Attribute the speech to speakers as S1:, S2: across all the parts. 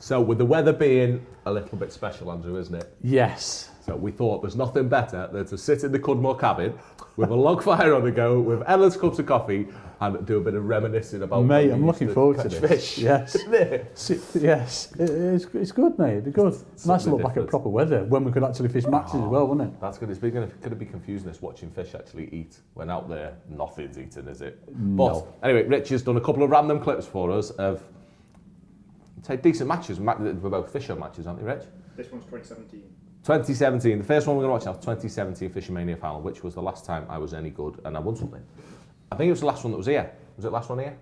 S1: So with the weather being a little bit special, Andrew, isn't it?
S2: Yes.
S1: So we thought there's nothing better than to sit in the Cudmore cabin with a log fire on the go, with endless cups of coffee, and do a bit of reminiscing about.
S2: Mate, I'm looking forward to this.
S1: Fish.
S2: Yes. Yes. It's good, mate. It'd be good. Nice to look back at proper weather when we could actually fish matches as well, wouldn't it?
S1: That's good. It's going to be confusing us watching fish actually eat when out there nothing's eaten, is it?
S2: No.
S1: But anyway, Rich has done a couple of random clips for us of, say, decent matches. We're both FishOMania matches, aren't they, Rich?
S3: This one's 2017.
S1: 2017. The first one we're going to watch now is 2017 FishOMania final, which was the last time I was any good and I won something. I think it was the last one that was here. Was it the last one here?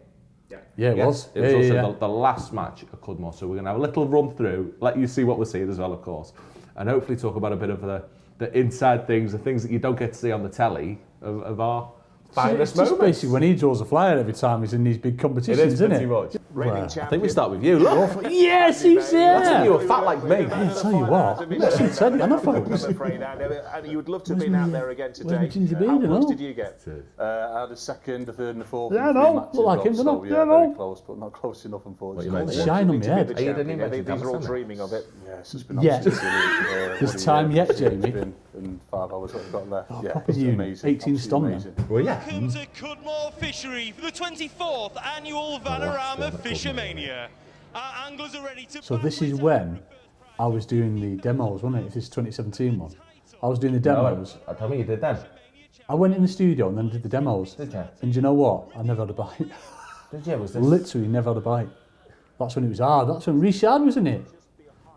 S2: Yeah, it was.
S1: It was also the last match at Cudmore. So we're going to have a little run through, let you see what we're seeing as well, of course, and hopefully talk about a bit of the inside things, the things that you don't get to see on the telly of our finest moments.
S2: It's basically when he draws a flyer every time he's in these big competitions,
S1: it is
S2: isn't
S1: pretty
S2: it?
S1: much.
S3: Reigning
S1: I
S3: champion.
S1: think we start with you. Look.
S2: Yes, he's here.
S1: Imagine you were fat like me.
S2: I'll tell you what. I should have said it, I know, folks.
S3: I'm afraid, and you would love to have been out there again today.
S2: Ginger beer,
S3: How
S2: you know?
S3: close did you get?
S4: I had a second, a third and a fourth.
S2: Yeah,
S4: in
S2: I
S4: three
S2: know.
S4: matches,
S2: Look like
S4: Rob,
S2: him, don't
S4: so,
S2: I?
S4: yeah,
S2: Yeah, I
S4: very
S2: know.
S4: close, but not close enough, unfortunately.
S1: What you meant?
S2: Shine on my head.
S1: Are you the new
S3: These are all dreaming of it.
S4: Yeah, it's just been
S2: Yeah.
S4: absolutely
S2: There's time yet, Jamie.
S4: It's been in 5 hours what we've got left. Yeah,
S2: proper
S4: it's
S2: unit.
S4: amazing.
S2: 18 stone, man.
S4: amazing.
S1: Well, yeah.
S5: Welcome to Cudmore Fishery for the 24th annual Vanarama FishOMania. Our anglers are ready to.
S2: So this is when I was doing the demos, wasn't it? If this is 2017 one. I was doing the demos.
S1: I told me you did then.
S2: I went in the studio and then did the demos.
S1: Did you?
S2: And do you know what? I never had a bite.
S1: Did you? Was this?
S2: Literally never had a bite. That's when it was hard. That's when Richard was in it.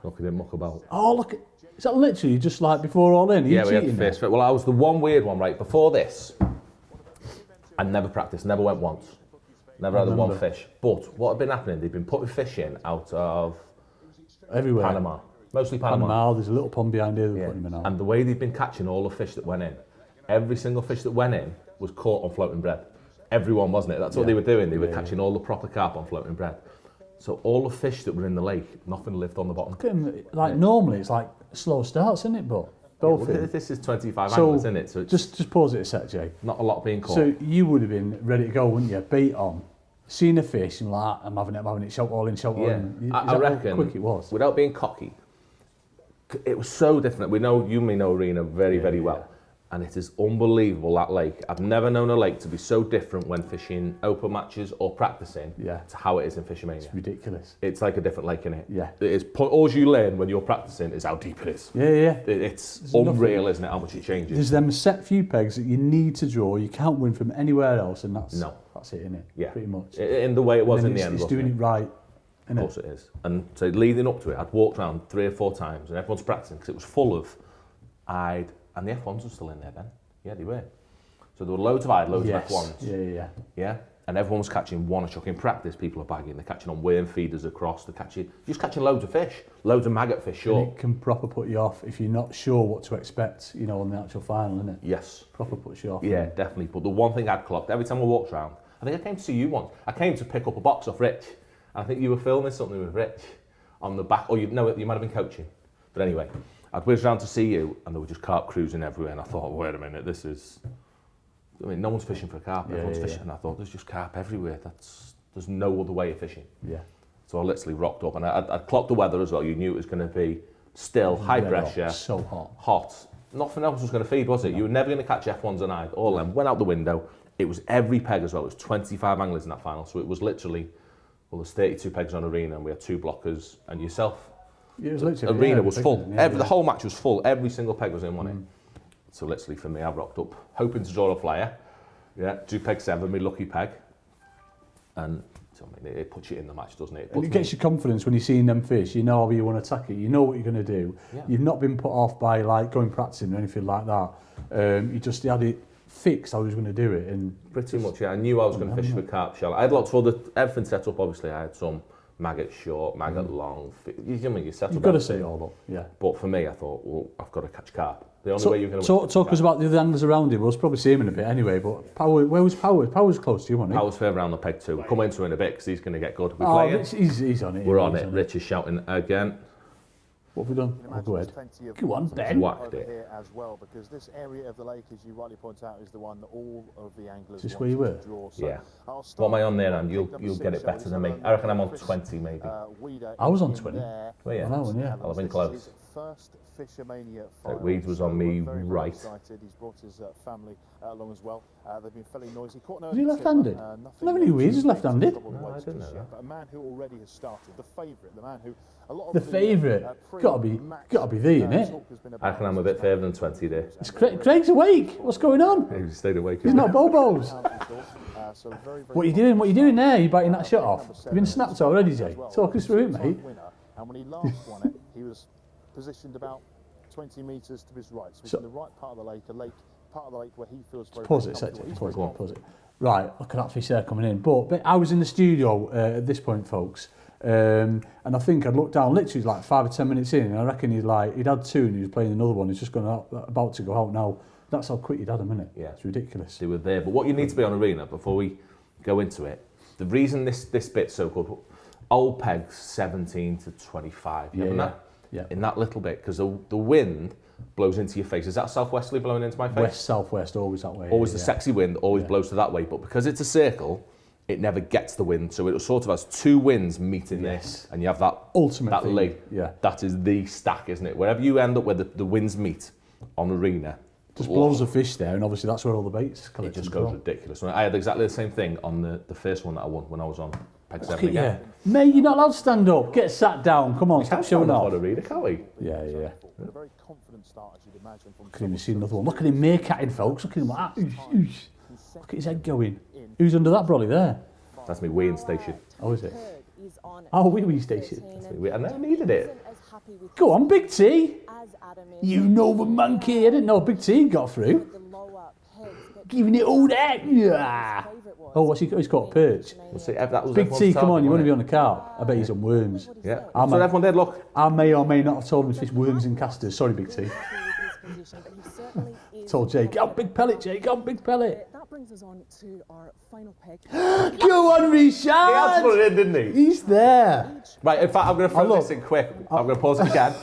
S1: Look at him muck about.
S2: Oh, look. Is that literally just like before all in? Are you
S1: Yeah, we had
S2: cheating
S1: the
S2: now?
S1: first fit. Well, I was the one weird one, right? Before this, I never practiced, never went once. Never had the one fish. But what had been happening, they'd been putting fish in out of
S2: Everywhere.
S1: Panama. Mostly Panama.
S2: Panama. There's a little pond behind here. They're putting them in now.
S1: And the way they'd been catching all the fish that went in, every single fish that went in was caught on floating bread. Everyone, wasn't it? That's what they were doing. They were catching all the proper carp on floating bread. So all the fish that were in the lake, nothing lived on the bottom.
S2: Look at him, like normally it's like slow starts, isn't it? But both
S1: Well,
S2: in.
S1: this is 25 anglers, isn't it? So it's
S2: just pause it a sec, Jay.
S1: not a lot being caught.
S2: So you would have been ready to go, wouldn't you? Bait on, seen a fish, and like, I'm having it, shout all in, shout all
S1: yeah,
S2: in. Is
S1: I
S2: that
S1: reckon,
S2: how quick it was?
S1: without being cocky, it was so different. We know, you may know Arena very, very well. And it is unbelievable, that lake. I've never known a lake to be so different when fishing open matches or practicing to how it is in FishOMania.
S2: It's ridiculous.
S1: It's like a different lake, innit?
S2: Yeah.
S1: It is, all you learn when you're practicing is how deep it is.
S2: Yeah.
S1: It's unreal, isn't it, how much it changes.
S2: There's them set few pegs that you need to draw. You can't win from anywhere else, and that's it, innit?
S1: Yeah.
S2: Pretty much.
S1: In the way it was
S2: And
S1: in the
S2: then
S1: end,
S2: it's
S1: wasn't
S2: doing it right.
S1: Of course it is. And so leading up to it, I'd walked around 3 or 4 times and everyone's practicing because it was full of and the F1s were still in there then. Yeah, they were. So there were loads of loads of F1s. Yeah. And everyone was catching one a chuck. In practice, people are bagging. They're catching on worm feeders across. They're just catching loads of fish, loads of maggot fish, sure.
S2: And it can proper put you off if you're not sure what to expect, on the actual final, innit?
S1: Yes.
S2: Proper puts you off.
S1: Yeah, definitely. But the one thing I'd clocked, every time I walked around, I think I came to see you once. I came to pick up a box off Rich. I think you were filming something with Rich on the back, or you might have been coaching. But anyway, I'd whizzed around to see you, and there were just carp cruising everywhere, and I thought, wait a minute, no one's fishing for a carp, everyone's fishing, and I thought, there's just carp everywhere, there's no other way of fishing.
S2: Yeah.
S1: So I literally rocked up, and I'd clocked the weather as well. You knew it was going to be still high pressure,
S2: so
S1: hot. Nothing else was going to feed, was it? No. You were never going to catch F1s and I. All of them went out the window. It was every peg as well. It was 25 anglers in that final, so it was literally, there's 32 pegs on Arena, and we had 2 blockers and yourself.
S2: It was literally,
S1: Arena was full. The whole match was full. Every single peg was in, wasn't it? So literally for me, I rocked up, hoping to draw a flyer. Yeah, 2 peg 7, my lucky peg. And so, it puts you in the match, doesn't it?
S2: And it gets you confidence when you're seeing them fish. You know how you want to attack it. You know what you're going to do. Yeah. You've not been put off by like going practicing or anything like that. You just had it fixed how he was going to do it. And
S1: pretty much, yeah. I knew I was going to fish for carp shell. I had lots of everything set up, obviously. I had some maggot short, maggot long. You set up.
S2: You've got to set it all up, yeah.
S1: But for me, I thought, well, I've got to catch carp. The only way you're going
S2: to talk us about the other anglers around him. We'll probably see him in a bit anyway. But Power, where was Power? Power's close to you, wasn't he?
S1: Power's further around the peg too. We'll come into it in a bit because he's going to get good.
S2: Rich, he's on it.
S1: We're on it. Rich is shouting again.
S2: What have we done? Oh, go ahead. Go on, Ben.
S1: Whacked it.
S6: Here as well, because this area of the lake, as you rightly point out, is the one that all of the anglers
S2: Is this where you were?
S6: draw. So
S1: Yeah. What am I on there, and you'll get it better than me. I reckon I'm on 20 maybe.
S2: I was on 20.
S1: Well, yeah.
S2: I know, yeah.
S1: I'll have been close.
S6: First FishOMania
S1: Weeds was on me right.
S6: Excited. He's brought his family along as well. They've been fairly noisy.
S2: Is he left-handed? I never knew Weeds was left-handed.
S1: No, I didn't know that.
S6: But a man who already has started, the favourite, the man who a lot of
S2: The favourite. Gotta be thee, innit?
S1: I reckon I'm a bit further than 20 there.
S2: It's Craig's awake. What's going on?
S1: He stayed awake.
S2: He's not Bobos. What are you doing? What are you doing there? You biting that shot off? You've been snapped already, Jay. Talk us through it, mate.
S6: And when he last won it, he was positioned about 20 metres to his right. So he's in the right part of the lake, part of the lake where he feels very
S2: Pause it. Right, look at that fish there coming in. But I was in the studio at this point, folks, and I think I'd looked down, literally like 5 or 10 minutes in, and I reckon he'd had 2 and he was playing another one. He's just about to go out now. That's how quick he'd had him, isn't it?
S1: Yeah.
S2: It's ridiculous.
S1: They were there. But what you need to be on Arena, before we go into it, the reason this bit's so good, old pegs 17 to 25.
S2: Yeah.
S1: In that little bit, because the wind blows into your face. Is that southwesterly blowing into my face?
S2: West-southwest, always that way.
S1: Always the sexy wind, always blows to that way. But because it's a circle, it never gets the wind. So it sort of has 2 winds meeting this, and you have that
S2: ultimate
S1: that
S2: thing.
S1: leg.
S2: Yeah.
S1: That is the stack, isn't it? Wherever you end up where the winds meet on Arena,
S2: just blows the fish there, and obviously that's where all the bait's collected.
S1: It just goes ridiculous. I had exactly the same thing on the first one that I won when I was on Peg 7 again.
S2: Yeah. Mate, you're not allowed to stand up. Get sat down. Come on, stop showing off.
S1: On Arena, can't we?
S2: Yeah.
S6: A very confident start, as you'd imagine.
S2: Look at him, see another one. Look at him meerkatting, folks. Look at him like that. Look at his head going. Who's under that brolly there?
S1: That's me weighing station.
S2: Oh, is it? Oh, wee station.
S1: I never needed it.
S2: Go on, Big T. You know the monkey. I didn't know Big T got through. Giving it all that. Yeah. Oh, what's he got? He's got a perch.
S1: We'll see, that was
S2: Big T, come on, you want to be on the carp? I bet he's on worms.
S1: Yeah. So everyone did, look.
S2: I may or may not have told him to fish worms and casters. Sorry, Big T. Told Jake, get on big pellet, Jake, get on big pellet.
S7: That brings us on to our final peg.
S2: Go on, Richard!
S1: He had to put it in, didn't he?
S2: He's there.
S1: Right, in fact, I'm going to throw this in quick. I'm going to pause it again.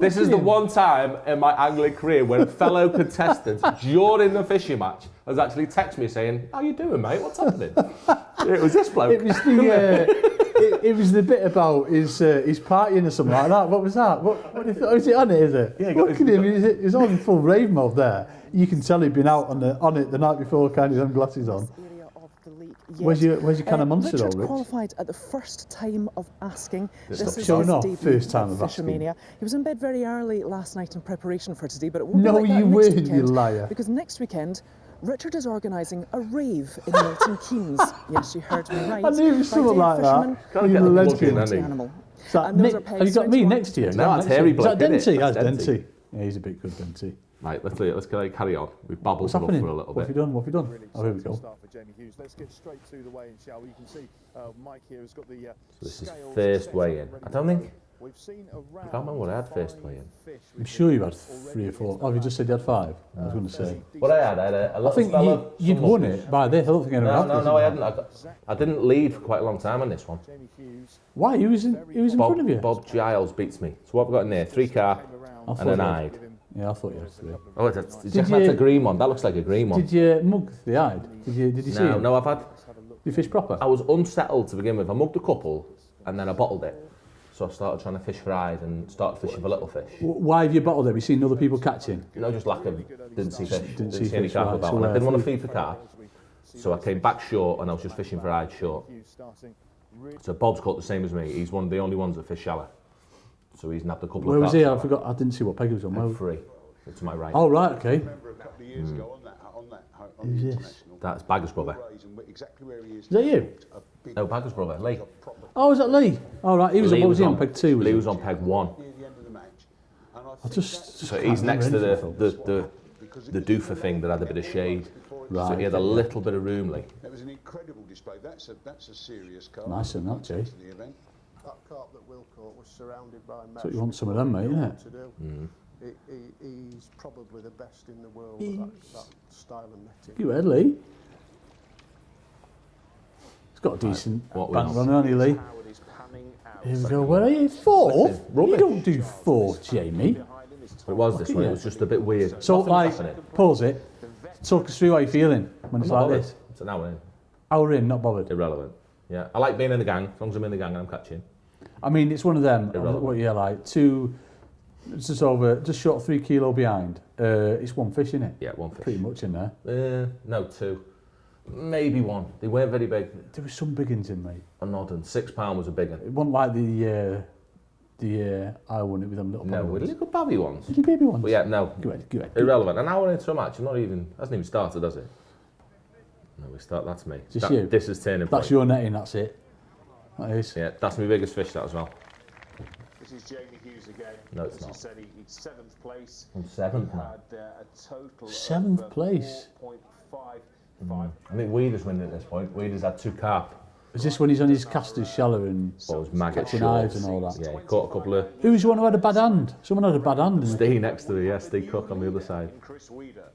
S1: This is the one time in my angling career where a fellow contestant during the fishing match has actually texted me saying, "How you doing, mate? What's happening?" It was this bloke.
S2: It was it was the bit about his partying or something like that. What was that? What is it on it? Is it?
S1: Yeah.
S2: Look at him. He's all in full rave mode there. You can tell he'd been out on it the night before, kind of them glasses on. Where's your kind of monster,
S7: Richard
S2: though, Rich?
S7: qualified at the first time of asking.
S2: This is showing off. First time of asking.
S7: FishOMania. He was in bed very early last night in preparation for today, but it won't
S2: No,
S7: be like that
S2: you
S7: next
S2: weren't,
S7: weekend,
S2: you liar.
S7: Because next weekend, Richard is organising a rave in Milton Keynes. Yes, you heard me right.
S2: I knew it was something like that.
S1: Gotta get the plug in, hasn't he?
S2: Have you got me next to you?
S1: No, that's hairy bloke,
S2: Is that
S1: isn't it?
S2: Denty? That's
S1: That's
S2: Denty. Yeah, he's a bit good, Denty.
S1: Right, let's carry on. We've babbled
S2: What's
S1: enough
S2: happening?
S1: for a little
S2: What
S1: bit.
S2: have you done? Oh, here we go.
S6: Start for Jamie Hughes. Let's get straight to the weigh-in, shall we? You can see Mike here has got the
S1: So this is
S6: scales
S1: first
S6: set
S1: weigh-in.
S6: up, ready
S1: I don't
S6: to go.
S1: think.
S6: We've seen around
S1: I can't remember what I had first
S6: 5
S1: weigh-in.
S6: fish.
S2: I'm sure you had 3 or 4. Oh, you just said you had 5? I was going to say.
S1: What I had a
S2: I
S1: little
S2: think
S1: fella.
S2: you'd won it by this. I don't think anyone else.
S1: No, I hadn't. I didn't lead for quite a long time on this one.
S6: Jamie Hughes.
S2: Why? He was in front of you.
S1: Bob Giles beats me. So what have we got in there? 3 car
S2: I
S1: and
S2: thought
S1: an
S2: you had-
S1: hide.
S2: Yeah, I thought you had 3.
S1: Oh, that's
S2: you-
S1: a green one. That looks like a green one.
S2: Did you mug the hide? Did you see it?
S1: No, I've had.
S2: Did you fish proper?
S1: I was unsettled to begin with. I mugged a couple and then I bottled it. So I started trying to fish for hide and started fishing for little fish.
S2: Why have you bottled it? Have you seen other people catching?
S1: No, just lack of, didn't see fish. Didn't see any
S2: fish,
S1: carp
S2: right,
S1: about.
S2: so
S1: And I didn't want to
S2: food-
S1: feed for carp. So I came back short and I was just fishing for hide short. So Bob's caught the same as me. He's one of the only ones that fish shallow. So he's nabbed a couple
S2: Where
S1: of
S2: was
S1: carp.
S2: he? I forgot. I didn't see what peg he was on. Where?
S1: 3. To my right.
S2: Oh, right, okay.
S8: remember a couple of years ago on the
S2: Who's this?
S8: international.
S1: That's Bagger's brother.
S8: Exactly where he is.
S2: Is that you?
S1: No, Bagger's brother, Lee.
S2: Oh, is that Lee? Oh, right. He was
S1: Lee
S2: on, what was he on? Peg 2?
S1: Lee was on peg 1.
S8: Near the end of the match. And I
S2: I
S8: think
S2: just
S1: So
S2: can't
S1: he's next to
S2: remember anything,
S1: the doofer thing that had a bit of shade. So
S2: Right.
S1: he had a little bit of room, Lee.
S8: that was an incredible display. That's a serious car.
S2: Nice and that, Jay.
S8: To the event.
S9: That carp that Will caught was surrounded by mesh.
S2: So you want some of them, mate, innit?
S9: To do. He's probably the best in the world at that style of netting.
S2: You heard, Lee. He's got a decent
S1: what we
S2: bank
S1: on?
S2: runner, hasn't he, Lee? Here we go. Where are you? 4? You
S1: Rubbish.
S2: don't do 4, Jamie.
S1: It was this one. It was just a bit weird.
S2: So,
S1: Nothing
S2: like,
S1: was happening.
S2: pause it. Talk us through how you're feeling when it's
S1: I'm not
S2: like
S1: bothered.
S2: this.
S1: It's an hour in.
S2: Hour in, not bothered.
S1: Irrelevant. Yeah, I like being in the gang. As long as I'm in the gang and I'm catching.
S2: I mean, it's one of them.
S1: Irrelevant.
S2: What you're like, just short 3 kilo behind. It's one fish, isn't it?
S1: Yeah, one fish.
S2: Pretty much in there.
S1: No, 2. Maybe 1. They weren't very big.
S2: There was some big ones in, mate.
S1: A nodding. £6 was a big one.
S2: It wasn't like the I won it with them little
S1: No,
S2: baby
S1: with
S2: ones.
S1: little baby ones.
S2: Little baby ones.
S1: But yeah, no.
S2: Go ahead.
S1: Irrelevant. An hour into a match, hasn't even started, has it? No, that's me.
S2: Just you?
S1: This is turning point.
S2: That's your netting, that's it. That is.
S1: Yeah, that's my biggest fish, that as well.
S3: This is Jamie Hughes again.
S1: No, it's
S3: As
S1: not.
S3: he said, he's 7th place.
S1: I'm 7th now.
S3: Had a total
S2: 7th
S3: of
S2: place.
S3: 4.55.
S1: I think Weeder's winning at this point. Weeder's had 2 carp.
S2: Is this when he's on his caster's shallow and
S1: Well, his maggot
S2: catching
S1: shorts.
S2: knives and all that?
S1: Yeah, he caught a couple of...
S2: Who was the one who had a bad hand? Someone had a bad hand. didn't they?
S1: Steve next to me, yeah, Steve Cook on the other side.
S3: Chris Weeder,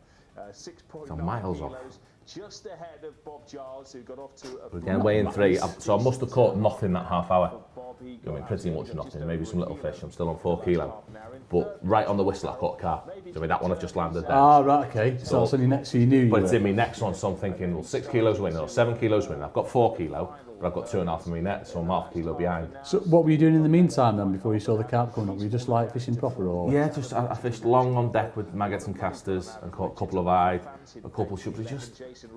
S3: 6.9
S1: I'm miles off.
S3: kilos, just ahead of Bob Giles, who got off to a
S1: We're again weighing 3, so I must have caught nothing that half hour. I mean, pretty much nothing, maybe some little fish. I'm still on 4 kilo. But right on the whistle, I caught a carp. I mean, that one I've just landed there.
S2: Ah, right, okay. So that's on your next, so you knew you
S1: But
S2: were.
S1: it's in my next one, so I'm thinking, well, 6 kilos winning or 7 kilos winning. I've got 4 kilo, but I've got 2.5 in my net, so I'm half a kilo behind.
S2: So what were you doing in the meantime then, before you saw the carp coming up? Were you just like fishing proper or?
S1: Yeah, just I fished long on deck with maggots and casters and caught a couple of eyed, a couple of shubs.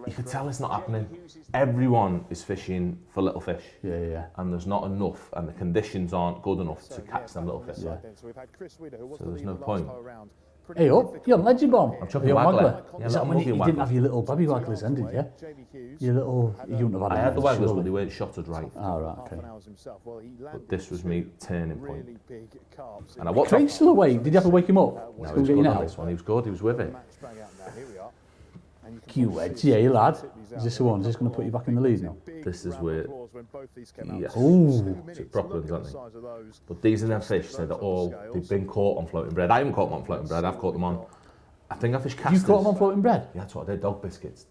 S1: You could tell it's not happening. Everyone is fishing for little fish.
S2: Yeah.
S1: And there's not enough, and the conditions aren't good enough to catch them little fish.
S2: Yeah.
S6: So we've had Chris Weeder, who was
S1: So
S6: the
S1: there's
S6: leader
S1: no
S6: last
S1: point.
S6: time around.
S2: Hey up, you're on Legend Bomb.
S1: I'm chucking
S2: You're
S1: a
S2: on
S1: waggler. Yeah,
S2: Is that
S1: little
S2: when you
S1: mugging
S2: didn't
S1: waggler.
S2: have your little baby wagglers then, did you?
S6: Jamie Hughes.
S2: Your little, you wouldn't have had
S1: I
S2: them
S1: had the
S2: then,
S1: wagglers,
S2: surely.
S1: but they weren't shotted right.
S2: Ah, right, okay.
S6: Himself. Well, he
S1: But this was me turning point.
S6: really big carps.
S1: And I watched
S2: Craig's still awake. Did you have to wake him up?
S1: No,
S2: Let's
S1: he
S2: go
S1: was
S2: get you
S1: good on
S2: now.
S1: this one. He was good. He was with it.
S6: Sprang out now. Here we are. And you can
S2: Q
S6: probably
S2: Wedge,
S6: see
S2: yeah, lad.
S6: these
S2: Is this the one? Is this going to put you back in the lead now?
S6: big
S1: This is
S6: round
S1: where-
S6: applause when both these came out.
S1: Yes.
S2: Ooh.
S6: 2 minutes.
S1: proper
S6: Look at
S1: ones,
S6: the
S1: aren't they?
S6: size of those.
S1: But these are them fish, so they're all, they've been caught on floating bread. I haven't caught them on floating bread, I've caught them on, I think I fished
S2: You
S1: casters.
S2: caught them on floating bread?
S1: Yeah, that's what I did, dog biscuits.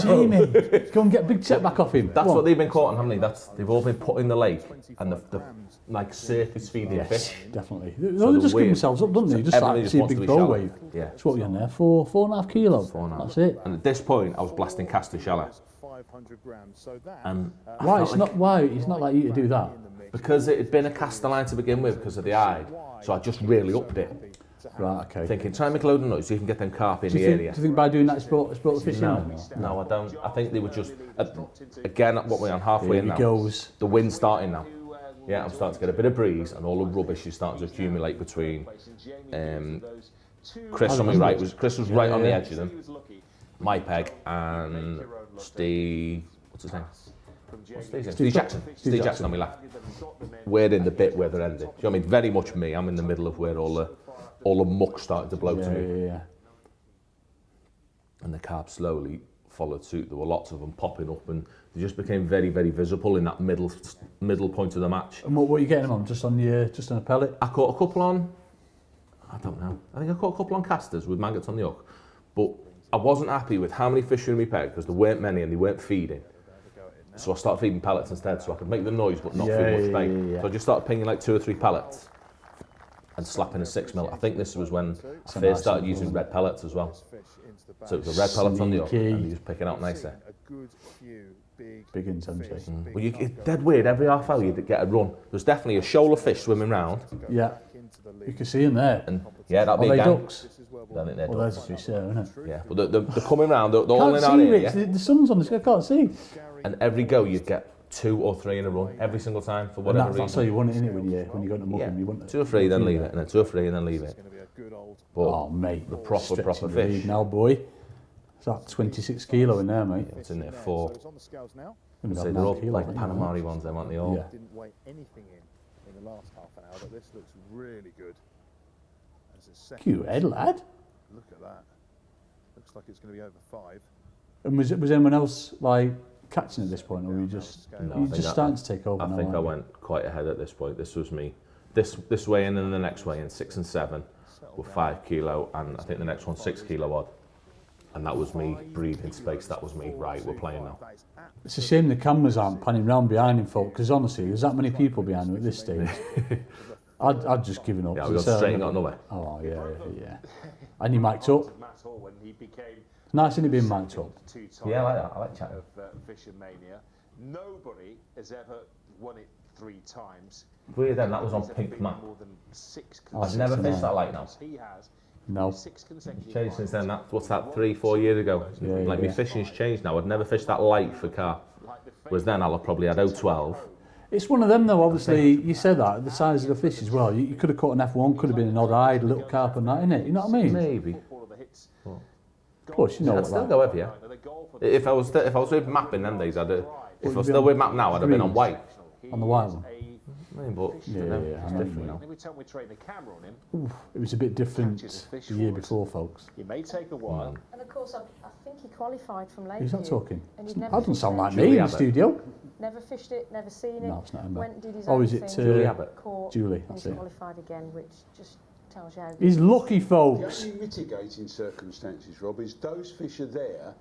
S2: Jamie, go and get a big check back off him.
S1: That's
S2: Go
S1: what
S2: on.
S1: they've been caught on, haven't they? They've all been put in the lake, and the like surface feeding
S2: Yes,
S1: fish.
S2: definitely.
S1: So
S2: They
S1: they're
S2: just give
S1: weird.
S2: themselves up, don't they? Just
S1: Everybody
S2: like
S1: just
S2: see a
S1: wants to
S2: big
S1: be
S2: bow
S1: shallow.
S2: wave.
S1: Yeah.
S2: That's what you're in there. 4.5 kilo.
S1: 4.5.
S2: That's it.
S1: And at this point, I was blasting caster shallow.
S6: 500 grams. So that.
S1: And I
S2: Why?
S1: felt
S2: It's
S1: like-
S2: not. Why? It's not like you to do that.
S1: Because it had been a caster line to begin with because of the hide, so I just really upped it.
S2: Right. Okay.
S1: Thinking, try and make a load of noise so you can get them carp in
S2: Do
S1: the
S2: you, think,
S1: area.
S2: do you think by doing that it's brought the fish in?
S1: No,
S2: then, or?
S1: no, I don't. I think they were just, again, what we're on halfway
S2: Here
S1: in
S2: he
S1: now.
S2: goes.
S1: The wind's starting now. Yeah, I'm starting to get a bit of breeze, and all the rubbish is starting to accumulate between. Chris on my right Chris was right on the edge of them. My peg and Steve. What's his name? Steve Jackson. Steve Jackson on my left. We're in the bit where they're ending. Do you know what I mean? Very much me. I'm in the middle of where all the muck started to blow to me.
S2: Yeah.
S1: And the carp slowly followed suit. There were lots of them popping up, and they just became very, very visible in that middle point of the match.
S2: And what are you getting them on? Just on a pellet?
S1: I caught a couple on, I don't know. I think I caught a couple on casters with maggots on the hook, but I wasn't happy with how many fish were in my peg because there weren't many and they weren't feeding. So I started feeding pellets instead, so I could make the noise but not feed much bait.
S2: Yeah.
S1: So I just started pinging like 2 or 3 pellets and slapping a 6mm. I think this was when I first started using red pellets as well. So it was a red pellet on the hook
S2: Sneaky.
S1: and you just pick it out nicely.
S6: A good few
S2: Big intensity.
S1: Well, it's dead weird. Every half hour you'd get a run. There's definitely a shoal of fish swimming round.
S2: Yeah. You can see them there.
S1: And yeah, that'd
S2: Are
S1: be
S2: they
S1: a gang.
S2: ducks?
S1: I think they're
S2: Well,
S1: ducks.
S2: there's a fish there, isn't it?
S1: Yeah, but they're coming round. They're all in
S2: Can't
S1: our
S2: see,
S1: area.
S2: Rich. The sun's on the sky. I can't see.
S1: And every go you'd get 2 or 3 in a run every single time for
S2: And
S1: whatever
S2: that's how
S1: reason.
S2: you want it, innit? When you go to muck
S1: Yeah,
S2: them, you want
S1: 2 or 3, then leave it, and then 2 or 3, and then leave it. But
S2: Oh, mate.
S1: the proper
S2: Stretching the
S1: fish.
S2: lead now, boy. It's like 26 kilo in there, mate.
S1: It's in there 4.
S6: So it's on the scales now.
S2: Gonna
S1: So
S2: be
S1: they're all
S2: 9 kilo,
S1: like
S2: I think,
S1: Panamari ones, them, aren't they all?
S2: Yeah.
S6: Didn't weigh anything in the last half an hour, but this looks really good. As a second,
S2: Cute head, lad.
S6: look at that. Looks like it's going to be over 5.
S2: And was anyone else like catching at this point, or were you just
S1: No, I
S2: you
S1: think
S2: just
S1: that-
S2: starting to take over?
S1: I
S2: now,
S1: think I
S2: aren't you?
S1: went quite ahead at this point. This was me. This way in and the next way in, 6 and 7 were 5 kilo, and I think the next one 6 kilo odd. And that was me breathing space. That was me. Right, we're playing now.
S2: It's a shame the cameras aren't panning round behind him, folk, because honestly, there's that many people behind him at this stage. I'd just given up.
S1: Yeah, we got straight and got nowhere.
S2: Oh, yeah. And you mic'd up. Nice, isn't it, being mic'd up?
S1: Yeah, I like that. I like chatting.
S3: Of FishOMania. Nobody has ever won it 3 times.
S1: Weird then, that was on pink map.
S3: More than 6
S1: I've never fished that light now.
S3: He has.
S2: No.
S3: 6 consecutive
S1: Changed since then. What's that, 3-4 years ago?
S2: Yeah,
S1: My fishing's changed now. I'd never fished that light for carp. Whereas then I'll have probably had 012.
S2: It's one of them though, obviously, you said that, the size of the fish as well. You could have caught an F1, could have been an odd-eyed little carp and that, innit? You know what I mean?
S1: Maybe.
S2: Plus, you know
S1: I'd
S2: what,
S1: still
S2: like,
S1: go heavy, yeah. If I was with map in them days, if I was still with map now, I'd have been on white.
S2: on the white one.
S1: I mean, but
S2: Yeah,
S1: it's different now.
S3: Every time we train the camera on him,
S2: It was a bit different the year before, folks.
S3: it may take a while.
S10: And of course, I think he qualified from Lakeview.
S2: Who's that talking?
S10: And
S2: That
S10: he'd never
S2: doesn't
S10: fished
S2: sound
S10: it.
S2: like
S1: Julie
S2: me in the
S1: Abbott.
S2: studio.
S10: Never fished it, never seen it.
S2: No, it's not Emma.
S10: Went, did his
S2: Oh,
S10: own
S2: is it
S10: thing,
S1: Julie Abbott?
S10: caught,
S2: Julie,
S10: and
S2: that's
S10: he's
S2: it.
S10: qualified again, which just tells you how
S2: He's lucky,
S8: The
S2: folks.
S8: only mitigating circumstances, Rob, is those fish are there.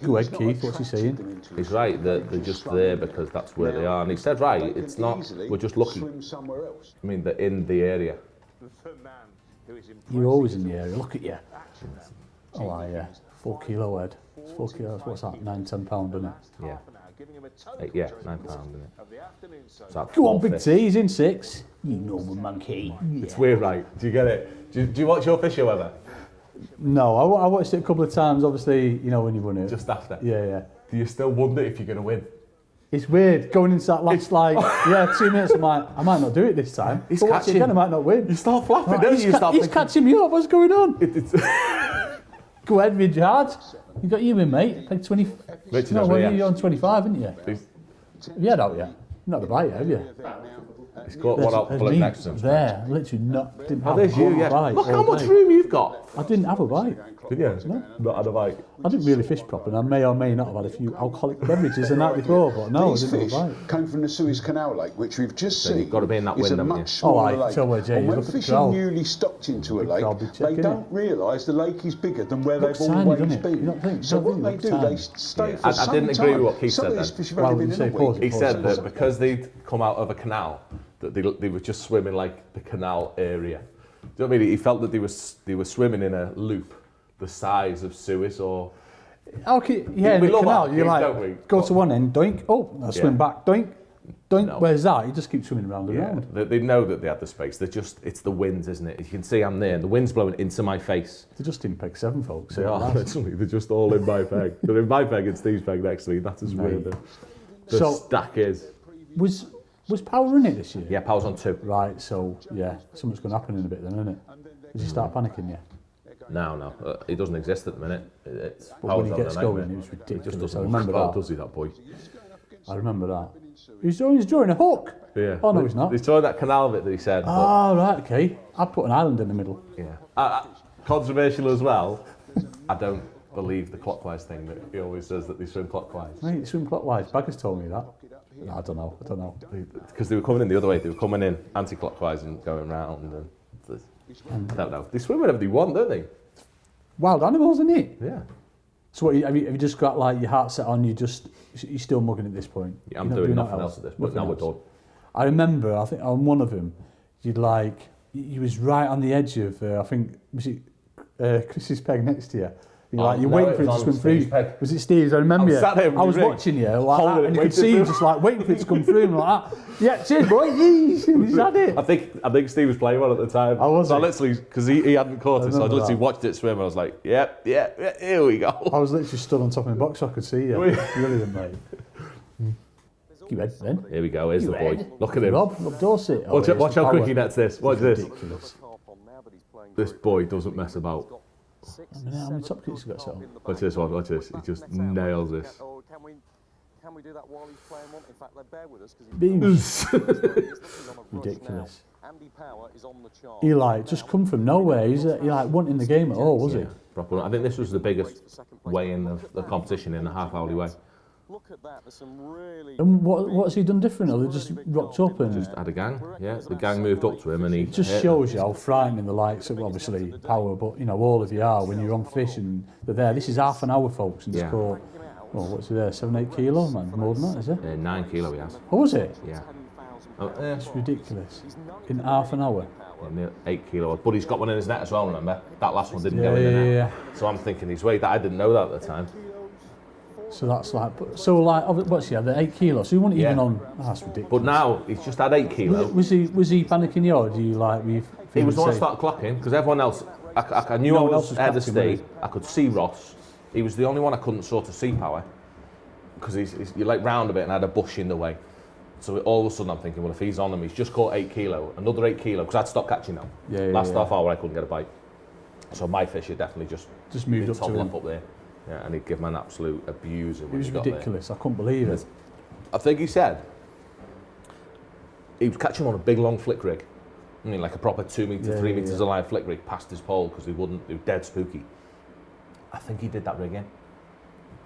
S2: Go ahead,
S8: He's not
S2: Keith, what's he
S8: attracted
S2: saying?
S8: them into
S1: He's
S8: his
S1: right,
S8: stream,
S1: they're
S8: they
S1: just
S8: strung
S1: there
S8: them.
S1: because that's where they
S8: Now,
S1: are. And he said right,
S8: they can
S1: it's not,
S8: easily
S1: we're just lucky.
S8: swim somewhere else.
S1: I mean, they're in the area.
S3: The man who is
S2: You're always in the area. Look at you. Oh, yeah. 4 kilo head. It's 4 kilos. What's that? 9-10 pound, isn't it?
S1: Yeah. Yeah, £9, isn't it? So
S2: Go on, Big T. He's in 6. You normal monkey.
S1: It's weird, right? Do you get it? Do you watch your Fish ever?
S2: No, I watched it a couple of times. Obviously, you know when you won it.
S1: Just after.
S2: Yeah.
S1: Do you still wonder if you're going to win?
S2: It's weird going into that last 2 minutes. I'm like, I might not do it this time.
S1: He's
S2: But watch it
S1: catching.
S2: again, I might not win.
S1: You start flapping,
S2: Right,
S1: don't
S2: he's
S1: you? You start
S2: he's
S1: thinking,
S2: catching me up. What's going on?
S1: it's
S2: Go ahead, Richard. You got you in, mate. Paid 20.
S1: Richard
S2: No,
S1: has
S2: well,
S1: me,
S2: you're on 25, haven't you?
S1: He's-
S2: Have you had out yet? Not the bite yet, have you?
S1: He's got one up
S2: me
S1: next to him.
S2: there, literally not. Didn't
S1: Oh,
S2: have
S1: there's
S2: a
S1: you, yeah.
S2: bite
S1: Look
S2: all
S1: how much
S2: day.
S1: room you've got.
S2: I didn't have a bite.
S1: Did you? Not had a bite.
S2: I didn't really fish properly. I may or may not have had a few alcoholic beverages the night before, but no, I
S8: These
S2: didn't
S8: fish
S2: have a bite.
S8: came from the Suez Canal Lake, which we've just
S1: So
S8: seen.
S1: you've got to be in that
S8: is
S1: wind,
S8: a
S1: haven't you?
S8: much smaller
S2: Oh, aye,
S8: lake.
S2: tell where, Jay,
S8: And when
S2: look at the
S8: fish
S2: crowd.
S8: are newly stocked into a
S2: Big crowd,
S8: lake,
S2: big
S8: they
S2: check,
S8: don't realise the lake is bigger than where
S2: Looks
S8: they've
S2: tiny,
S8: always
S2: doesn't it?
S8: been.
S2: You don't think-
S8: So
S2: you don't
S8: what
S2: think
S8: they
S2: it
S8: do,
S2: looks
S8: they stay
S1: Yeah.
S8: for
S1: I
S8: some
S1: didn't
S8: time.
S1: agree with what Keith
S8: Some
S1: said
S8: of these
S1: then.
S8: fish have
S2: Why
S8: only
S2: would you
S8: been
S2: say
S8: a
S2: pause
S8: week.
S2: it?
S1: He said that because they'd come out of a canal, that they were just swimming like the canal area. Do you know what I mean? He felt that they were swimming in a loop the size of Suez or...
S2: Okay, yeah, in
S1: We
S2: the
S1: love
S2: canal,
S1: that,
S2: you're
S1: don't we?
S2: like, go to one end, doink, oh, I swim
S1: Yeah.
S2: back, doink, doink.
S1: No.
S2: Where's that? You just keep swimming around and
S1: Yeah,
S2: around.
S1: they know that they had the space. It's the winds, isn't it? You can see I'm there, and the wind's blowing into my face.
S2: They're just in peg 7, folks.
S1: They are, literally. They're just all in my peg. They're in my peg and Steve's peg next to me. That's as weird the
S2: So-
S1: stack is.
S2: Was Power in it this year?
S1: Yeah, Power's on 2.
S2: Right, so, yeah, something's going to happen in a bit then, isn't it? Did you start panicking, yeah?
S1: No. It doesn't exist at the minute. It's
S2: But
S1: Power's
S2: when he
S1: on
S2: gets
S1: the
S2: going,
S1: nightmare.
S2: it was
S1: He just
S2: ridiculous.
S1: doesn't
S2: I remember
S1: well,
S2: that.
S1: does he, that boy?
S2: I remember that. He's drawing a hook.
S1: Yeah.
S2: Oh, no, he's not.
S1: He's throwing that canal bit that he said.
S2: Oh, right, okay. I'd put an island in the middle.
S1: Yeah. Controversial as well. I don't believe the clockwise thing that he always says that they swim clockwise.
S2: Mate, they swim clockwise. Baggers told me that. No, I don't know.
S1: Because they were coming in the other way. They were coming in anti-clockwise and going round. And I don't know. They swim whenever they want, don't they?
S2: Wild animals, isn't it?
S1: Yeah.
S2: So what, have you just got like your heart set on, you're still mugging at this point?
S1: Yeah, I'm
S2: You're not
S1: doing
S2: that
S1: nothing else at this point.
S2: Nothing
S1: Now we're
S2: else.
S1: done.
S2: I remember, I think on one of them, you was right on the edge of, I think, was it Chris's peg next to you? You're
S1: no,
S2: waiting
S1: it
S2: for it
S1: was
S2: to swim
S1: on
S2: through.
S1: Steve's peg.
S2: Was it Steve's? I remember
S1: I was sat there with
S2: I was
S1: my ring,
S2: watching you like
S1: holding
S2: that,
S1: it,
S2: and you could
S1: waiting
S2: see
S1: for
S2: you
S1: it.
S2: just like waiting for it to come through and like that. Yeah, cheers, boy. He's had it.
S1: I think Steve was playing one at the time.
S2: Oh, was
S1: so I
S2: he?
S1: literally, because he hadn't caught it, so I
S2: remember
S1: literally
S2: that.
S1: watched it swim and I was like, yep, here we go.
S2: I was literally stood on top of my box so I could see you. Brilliant, mate. You read then?
S1: Here we go, here's the boy.
S2: Read?
S1: Look at him.
S2: Rob Dorset.
S1: Watch how quick he nets this. Watch this.
S2: Ridiculous.
S1: This boy doesn't mess about.
S2: How many top kicks you got set on?
S1: Watch this one, watch this. He just nails this.
S11: Can we do that while he's playing one? In fact, bear with us
S2: Beams. Ridiculous.
S11: Andy Power is on the chart.
S2: He like just come from nowhere. He like wanting the game at all, was he?
S1: Proper. I think this was the biggest weigh-in of the competition in a half-hourly way.
S11: Look at that. There's some really.
S2: And what's he done different? Or they just rocked up and
S1: Just had a gang. Yeah, the gang moved up to him and he.
S2: it just
S1: hit
S2: shows you how frightening the likes of obviously Power, but you know all of you are when you're on fish and they're there. This is half an hour, folks, and it's
S1: Yeah.
S2: called. Well, what's it there? 7-8 kilo, man. More than that, is it?
S1: 9 kilo he has.
S2: Oh, was it?
S1: Yeah.
S2: It's ridiculous. In half an hour.
S1: Yeah, 8 kilo. But he's got one in his net as well, remember? That last one didn't go in the net.
S2: Yeah.
S1: So I'm thinking he's weighed that. I didn't know that at the time.
S2: So that's like, so like, what's he had? The 8 kilos. So he wasn't even
S1: Yeah.
S2: on. Oh, that's ridiculous.
S1: But now he's just had 8 kilo.
S2: Was he panicking you, or do you like?
S1: He was the one that started clocking because everyone else, I knew
S2: No
S1: I
S2: one else
S1: was
S2: was
S1: ahead of
S2: catching,
S1: Steve.
S2: was
S1: I could see Ross. He was the only one I couldn't sort of see Power because you're like round a bit and I had a bush in the way. So all of a sudden I'm thinking, well, if he's on him, he's just caught 8 kilo, another 8 kilo because I'd stopped catching now. Last half hour I couldn't get a bite. So my fish had definitely just
S2: moved up to him.
S1: up there. Yeah, and he'd give him an absolute abuser.
S2: It was ridiculous. I couldn't believe it.
S1: I think he said he was catching on a big long flick rig. I mean, like a proper 2 metre, 3 metres of line flick rig past his pole because they were dead spooky. I think he did that rigging.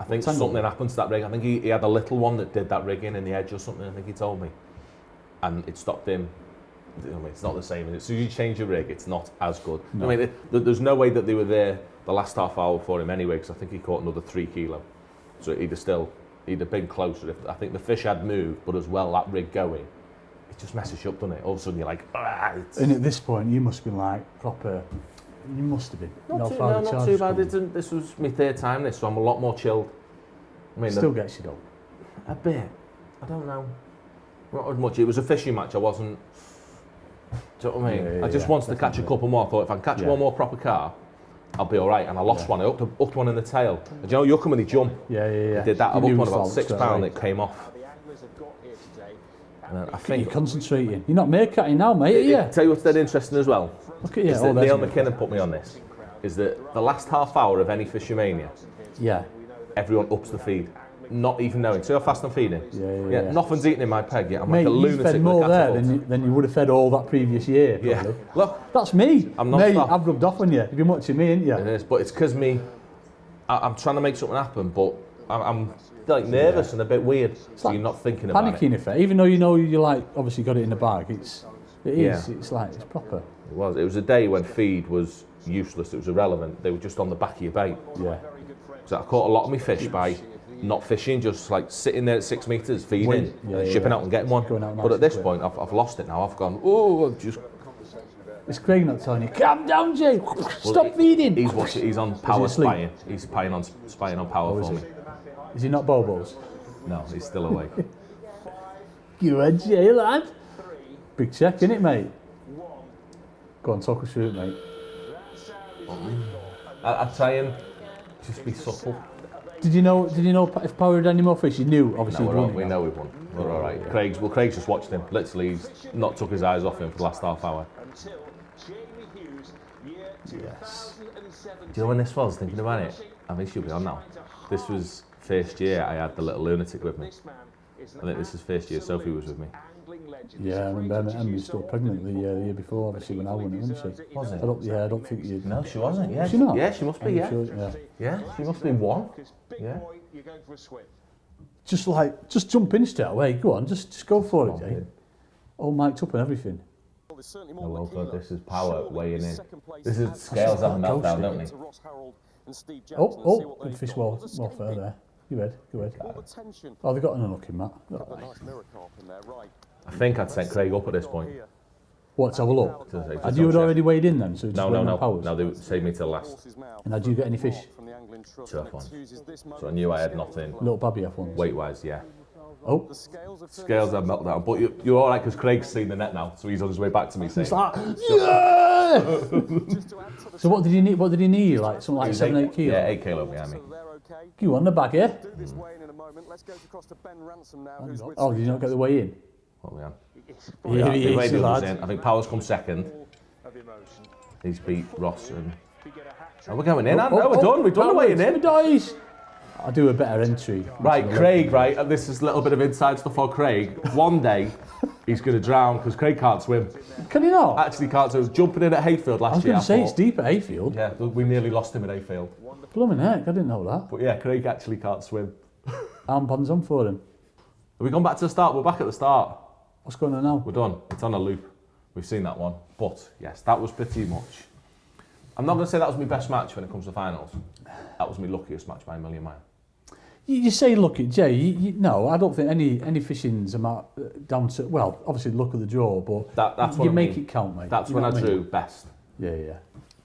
S1: I think something happened to that rig. I think he had a little one that did that rigging in the edge or something, I think he told me. And it stopped him. I mean, it's not the same. As soon as you change your rig, it's not as good.
S2: No.
S1: I mean, there's no way that they were there the last half hour for him anyway, because I think he caught another 3 kilo. So he'd have been closer. I think the fish had moved, but as well, that rig going, it just messes you up, doesn't it? All of a sudden you're like,
S2: And at this point, you must have been like proper. You must have been.
S1: Not too bad. This was my 3rd time so I'm a lot more chilled. I mean,
S2: Still gets you though.
S1: A bit. I don't know. Not as much. It was a fishing match. I wasn't. Do you know what I mean? I just wanted to catch a couple more. I thought if I can catch one more proper car, I'll be all right. And I lost one. I hooked one in the tail. And do you know, you hook them when they jump.
S2: Yeah.
S1: I did that. I hooked one about £6. It came off. And I think
S2: you're concentrating. You're not meerkatting now, mate, are you?
S1: Tell you what's dead interesting as well.
S2: Look at you.
S1: Is that Neil McKinnon put me on this. Is that the last half hour of any FishOMania, everyone ups the feed. Not even knowing. See how fast I'm feeding? Yeah. Nothing's eating in my peg yet. I'm
S2: mate,
S1: like a lunatic.
S2: You fed more there than you would have fed all that previous year. Probably.
S1: Yeah. Look,
S2: that's me.
S1: I'm not.
S2: Mate, I've rubbed off on you. You've been watching me, ain't you?
S1: It is, but it's because I'm trying to make something happen, but I'm like nervous and a bit weird. So you're not thinking about it.
S2: Panicking effect. Even though you know you like obviously got it in the bag, it is. It's like it's proper.
S1: It was. It was a day when feed was useless. It was irrelevant. They were just on the back of your bait.
S2: Yeah.
S1: So I caught a lot of my fish by not fishing, just like sitting there at 6 metres, feeding, shipping out and getting one. But at this point, I've lost it now. I've gone, I've just.
S2: It's Craig not telling you, calm down, Jay. Stop feeding.
S1: He's on power spying. He's spying on power for me.
S2: Is he not Bobo's?
S1: No, he's still awake.
S2: You and Jay, lad. Big check, innit, mate? Go on, talk us through it, mate.
S1: I try and just be subtle.
S2: Did you know if Power had any more fish? You knew, obviously.
S1: No, we know we've won. We're all right. Craig's just watched him. Literally, he's not took his eyes off him for the last half hour.
S2: Yes.
S1: Do you know when this was? Thinking about it, I think she'll be on now. This was first year I had the little lunatic with me. I think this is first year Sophie was with me.
S2: Yeah, I remember Emma was still pregnant the year before, obviously, when I won it, wasn't she?
S1: Was it?
S2: I don't think you.
S1: No, she wasn't. Yeah,
S2: was she not?
S1: Yeah, she must be. Yeah. Yeah, she must be one. Yeah.
S2: Just jump in straight away. Go on, just go for it, Jay. All mic'd up and everything.
S1: Hello, God, this is Power weighing in. This is Scales having a meltdown, don't they?
S2: Oh, fish well fair there. Go ahead. Oh, they got an unlucky, Matt.
S1: I think I'd sent Craig up at this point.
S2: What, to have a look? Had you already weighed in then? So
S1: No, they saved me to the last.
S2: And had you got any fish?
S1: 2 F1s. So I knew I had nothing.
S2: Little babby F1s?
S1: Weight-wise, yeah.
S2: Oh.
S1: Scales have meltdown. But you're all right because Craig's seen the net now, so he's on his way back to me saying.
S2: It's like, yeah! So what did he need? Like something like 7-8 kilo?
S1: Yeah, 8 kilo behind me.
S2: You on the bag, yeah? Oh, did you not get the weigh in?
S1: What are we on?
S2: Yeah,
S1: I think Power's come second. He's beat Ross and. Oh, we're going in, we're done. We've done the weighing in.
S2: I'll do a better entry.
S1: Right, Craig, right, and this is a little bit of inside stuff for Craig. One day, he's going to drown because Craig can't swim.
S2: Can he not?
S1: Actually can't swim. Jumping in at Hayfield last year.
S2: I was going to say, it's deep at Hayfield.
S1: Yeah, we nearly lost him at Hayfield.
S2: Blooming heck, I didn't know that.
S1: But yeah, Craig actually can't swim.
S2: Armbands on for him.
S1: Have we gone back to the start? We're back at the start.
S2: What's going on now?
S1: We're done. It's on a loop. We've seen that one. But, yes, that was pretty much... I'm not going to say that was my best match when it comes to finals. That was my luckiest match by a million miles.
S2: You say lucky, Jay. No, I don't think any fishing's down to... Well, obviously luck of the draw, but
S1: that's
S2: you make it count, mate.
S1: That's when I drew best.
S2: Yeah.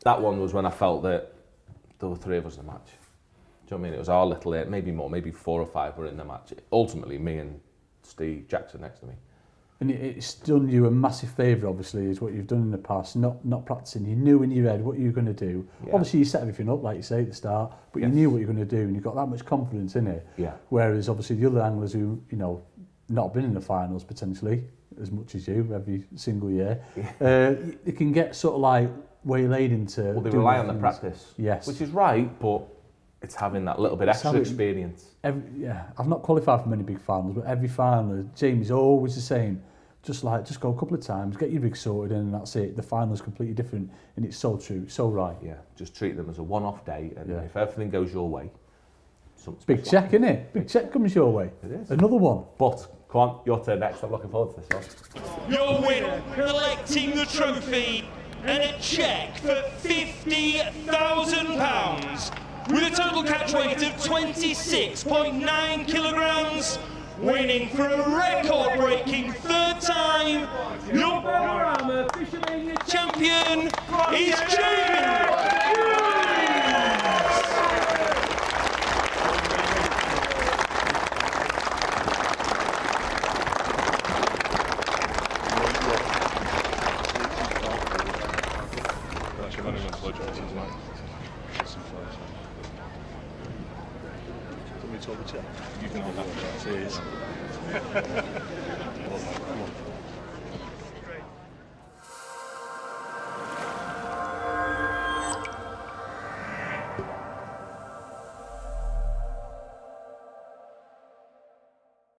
S1: That one was when I felt that there were 3 of us in the match. Do you know what I mean? It was our little 8, maybe more, maybe 4 or 5 were in the match. Ultimately, me and Steve Jackson next to me.
S2: And it's done you a massive favour, obviously, is what you've done in the past, not practising. You knew in your head what you were going to do. Yeah. Obviously, you set everything up, like you say, at the start, but you knew what you were going to do, and you've got that much confidence in it. Yeah. Whereas, obviously, the other anglers who, not been in the finals, potentially, as much as you, every single year, they can get sort of like waylaid into...
S1: Well, they rely on the practice.
S2: Yes.
S1: Which is right, but it's having that little bit extra experience.
S2: I've not qualified for many big finals, but every final, Jamie's always the same. Just go a couple of times, get your rig sorted in, and that's it. The final's completely different, and it's so true, so right.
S1: Yeah, just treat them as a one-off day, and if everything goes your way,
S2: big check, isn't it? Big check comes your way.
S1: It is.
S2: Another one.
S1: But come on, your turn next. I'm looking forward to this one.
S5: Your winner, collecting the trophy and a cheque for £50,000 with a total catch weight of 26.9 kilograms. Winning for a record-breaking 3rd time, your Vanarama FishOMania champion is Jamie
S12: You can have that. Cheers.